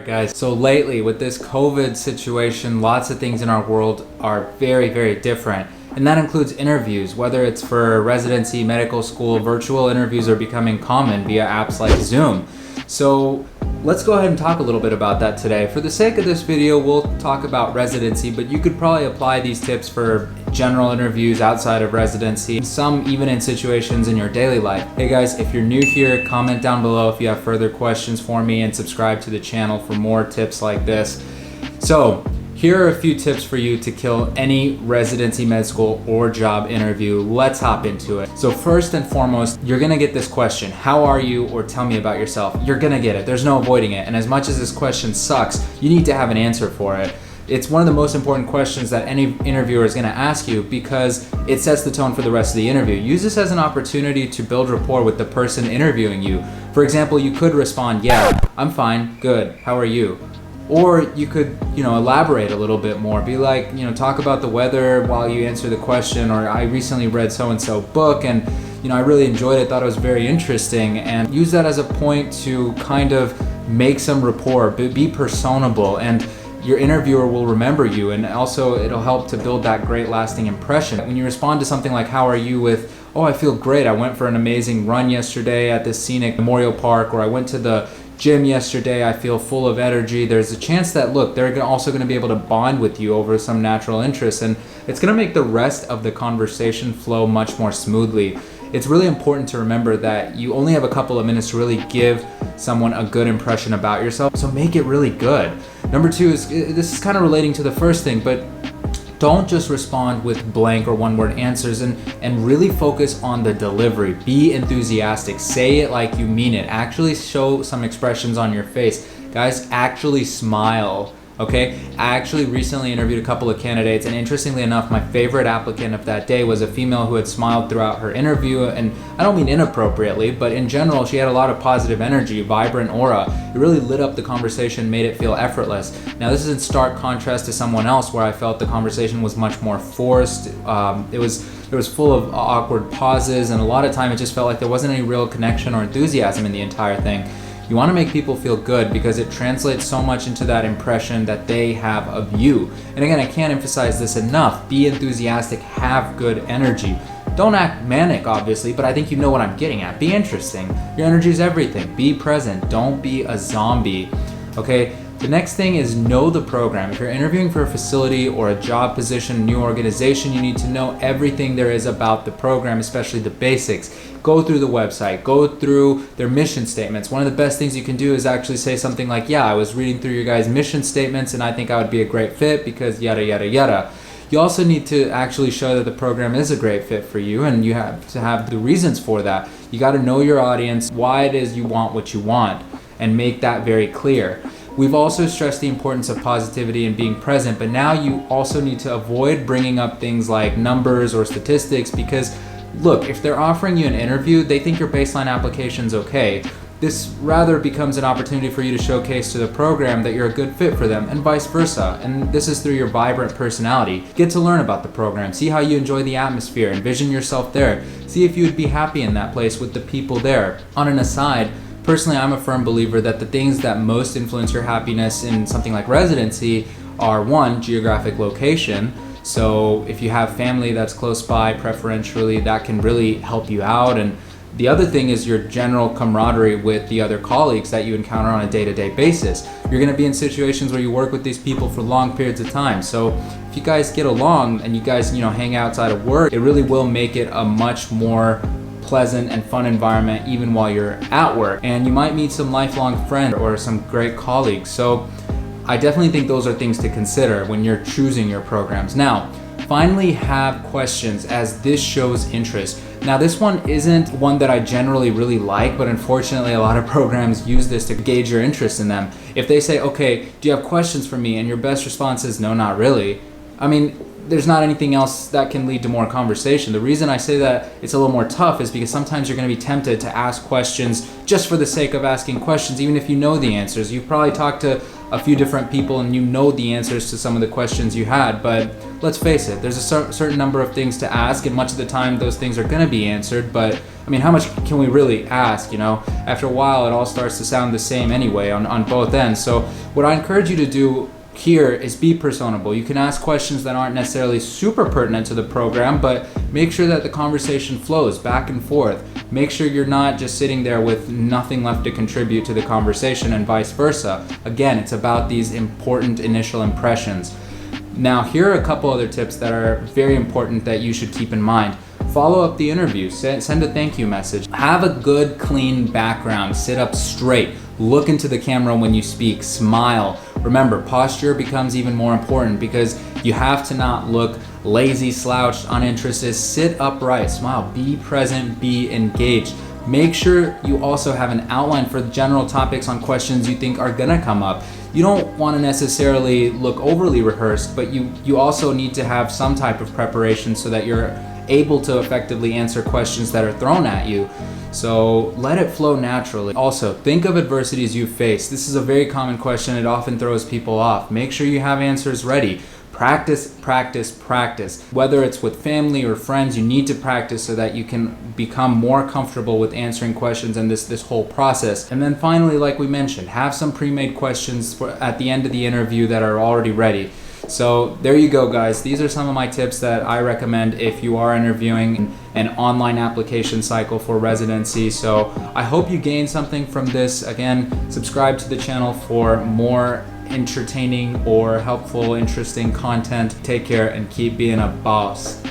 Alright guys, so lately with this COVID situation, lots of things in our world are very, very different. And that includes interviews, whether it's for residency, medical school, virtual interviews are becoming common via apps like Zoom. So let's go ahead and talk a little bit about that today. For the sake of this video, we'll talk about residency, but you could probably apply these tips for general interviews outside of residency, some even in situations in your daily life. Hey guys, if you're new here, comment down below if you have further questions for me and subscribe to the channel for more tips like this. So here are a few tips for you to kill any residency, med school, or job interview. Let's hop into it. So first and foremost, you're gonna get this question, how are you, or tell me about yourself. You're gonna get it, there's no avoiding it. And as much as this question sucks, you need to have an answer for it. It's one of the most important questions that any interviewer is gonna ask you because it sets the tone for the rest of the interview. Use this as an opportunity to build rapport with the person interviewing you. For example, you could respond, yeah, I'm fine, good, how are you? Or you could, elaborate a little bit more. Be like, talk about the weather while you answer the question, or I recently read so-and-so book and, I really enjoyed it, thought it was very interesting, and use that as a point to kind of make some rapport, be personable, and your interviewer will remember you, and also it'll help to build that great lasting impression. When you respond to something like, how are you, with, oh, I feel great, I went for an amazing run yesterday at this scenic memorial park, or I went to the gym yesterday, I feel full of energy, there's a chance that, look, they're also going to be able to bond with you over some natural interest, and it's going to make the rest of the conversation flow much more smoothly. It's really important to remember that you only have a couple of minutes to really give someone a good impression about yourself, so make it really good. Number two is, this is kind of relating to the first thing, but don't just respond with blank or one-word answers, and really focus on the delivery. Be enthusiastic. Say it like you mean it. Actually show some expressions on your face. Guys, actually smile. Okay, I actually recently interviewed a couple of candidates, and interestingly enough, my favorite applicant of that day was a female who had smiled throughout her interview, and I don't mean inappropriately, but in general, she had a lot of positive energy, vibrant aura. It really lit up the conversation, made it feel effortless. Now, this is in stark contrast to someone else where I felt the conversation was much more forced. It was full of awkward pauses, and a lot of time it just felt like there wasn't any real connection or enthusiasm in the entire thing. You want to make people feel good because it translates so much into that impression that they have of you. And again, I can't emphasize this enough. Be enthusiastic, have good energy. Don't act manic, obviously, but I think you know what I'm getting at. Be interesting. Your energy is everything. Be present. Don't be a zombie. Okay? The next thing is know the program. If you're interviewing for a facility or a job position, new organization, you need to know everything there is about the program, especially the basics. Go through the website, go through their mission statements. One of the best things you can do is actually say something like, yeah, I was reading through your guys' mission statements and I think I would be a great fit because yada, yada, yada. You also need to actually show that the program is a great fit for you, and you have to have the reasons for that. You got to know your audience, why it is you want what you want, and make that very clear. We've also stressed the importance of positivity and being present, but now you also need to avoid bringing up things like numbers or statistics because, look, if they're offering you an interview, they think your baseline application's okay. This rather becomes an opportunity for you to showcase to the program that you're a good fit for them, and vice versa. And this is through your vibrant personality. Get to learn about the program, see how you enjoy the atmosphere, envision yourself there, see if you would be happy in that place with the people there. On an aside, personally, I'm a firm believer that the things that most influence your happiness in something like residency are, one, geographic location. So if you have family that's close by, preferentially, that can really help you out. And the other thing is your general camaraderie with the other colleagues that you encounter on a day-to-day basis. You're gonna be in situations where you work with these people for long periods of time. So if you guys get along and you guys, hang outside of work, it really will make it a much more pleasant and fun environment even while you're at work. And you might meet some lifelong friends or some great colleagues. So I definitely think those are things to consider when you're choosing your programs. Now, finally, have questions, as this shows interest. Now, this one isn't one that I generally really like, but unfortunately a lot of programs use this to gauge your interest in them. If they say, okay, do you have questions for me? And your best response is, no, not really. I mean, there's not anything else that can lead to more conversation. The reason I say that it's a little more tough is because sometimes you're going to be tempted to ask questions just for the sake of asking questions, even if you know the answers. You've probably talked to a few different people and you know the answers to some of the questions you had, but let's face it, there's a certain number of things to ask, and much of the time those things are going to be answered. But I mean, how much can we really ask? You know, after a while it all starts to sound the same anyway on both ends. So what I encourage you to do here is be personable. You can ask questions that aren't necessarily super pertinent to the program, but make sure that the conversation flows back and forth. Make sure you're not just sitting there with nothing left to contribute to the conversation, and vice versa. Again, it's about these important initial impressions. Now, here are a couple other tips that are very important that you should keep in mind. Follow up the interview, send a thank you message. Have a good, clean background, sit up straight, look into the camera when you speak, smile. Remember, posture becomes even more important because you have to not look lazy, slouched, uninterested. Sit upright, smile, be present, be engaged. Make sure you also have an outline for general topics on questions you think are gonna come up. You don't want to necessarily look overly rehearsed, but you also need to have some type of preparation so that you're able to effectively answer questions that are thrown at you. So let it flow naturally. Also, think of adversities you face. This is a very common question. It often throws people off. Make sure you have answers ready. Practice, practice, practice. Whether it's with family or friends, you need to practice so that you can become more comfortable with answering questions in this whole process. And then finally, like we mentioned, have some pre-made questions at the end of the interview that are already ready. So there you go, guys. These are some of my tips that I recommend if you are interviewing an online application cycle for residency. So I hope you gained something from this. Again, subscribe to the channel for more entertaining or helpful, interesting content. Take care and keep being a boss.